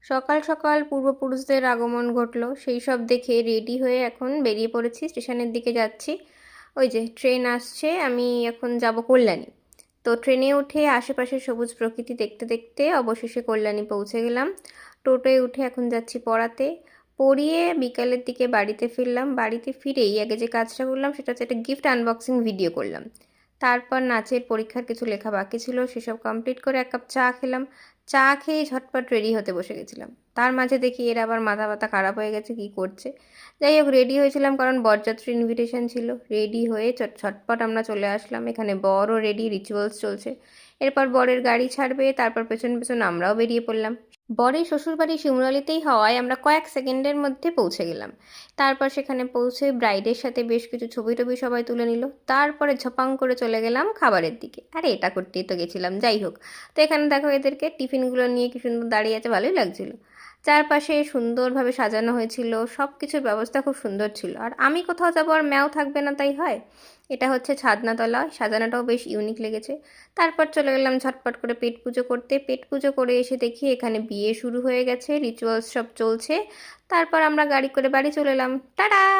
সকাল সকাল পূর্বপুরুষদের আগমন ঘটলো, সেই সব দেখে রেডি হয়ে এখন বেরিয়ে পড়েছি, স্টেশনের দিকে যাচ্ছি। ওই যে ট্রেন আসছে, আমি এখন যাব কল্যাণী। তো ট্রেনে উঠে আশেপাশের সবুজ প্রকৃতি দেখতে দেখতে অবশেষে কল্যাণী পৌঁছে গেলাম। টোটোয় উঠে এখন যাচ্ছি পড়াতে। পড়িয়ে বিকালের দিকে বাড়িতে ফিরলাম। বাড়িতে ফিরেই আগে যে কাজটা করলাম সেটা হচ্ছে একটা গিফট আনবক্সিং ভিডিও করলাম। তারপর নাচের পরীক্ষার কিছু লেখা বাকি ছিল, সেসব কমপ্লিট করে এক কাপ চা খেলাম। চা খেয়ে ঝটপট রেডি হতে বসে গেছিলাম। তার মাঝে দেখি এর আবার মাথা ব্যথা খারাপ হয়ে গেছে, কি করছে। যাই হোক, রেডি হয়েছিলাম কারণ বরযাত্রী ইনভিটেশন ছিল। রেডি হয়ে ঝটপট আমরা চলে আসলাম। এখানে বরও রেডি, রিচুয়ালস চলছে। এরপর বরের গাড়ি ছাড়বে, তারপর পেছন পেছন আমরাও বেরিয়ে পড়লাম। বরের শ্বশুরবাড়ি শিমুরালিতেই হওয়ায় আমরা কয়েক সেকেন্ডের মধ্যে পৌঁছে গেলাম। তারপর সেখানে পৌঁছে ব্রাইডের সাথে বেশ কিছু ছবি টবি সবাই তুলে নিল। তারপরে ঝপাং করে চলে গেলাম খাবারের দিকে। আরে এটা করতেই তো গেছিলাম, যাই হোক। তো এখানে দেখো এদেরকে টিফিনগুলো নিয়ে কি সুন্দর দাঁড়িয়ে আছে, ভালোই লাগছিল। চারপাশে সুন্দরভাবে সাজানো হয়েছিল, সব কিছুর ব্যবস্থা খুব সুন্দর ছিল। আর আমি কোথাও যাবো আর ম্যাও থাকবে না, তাই হয়। এটা হচ্ছে ছাদনাতলা, সাজানোটাও বেশ ইউনিক লেগেছে। তারপর চলে গেলাম ঝটপট করে পেট পুজো করতে। পেট পুজো করে এসে দেখি এখানে বিয়ে শুরু হয়ে গেছে, রিচুয়ালস সব চলছে। তারপর আমরা গাড়ি করে বাড়ি চলে এলাম। টাটা।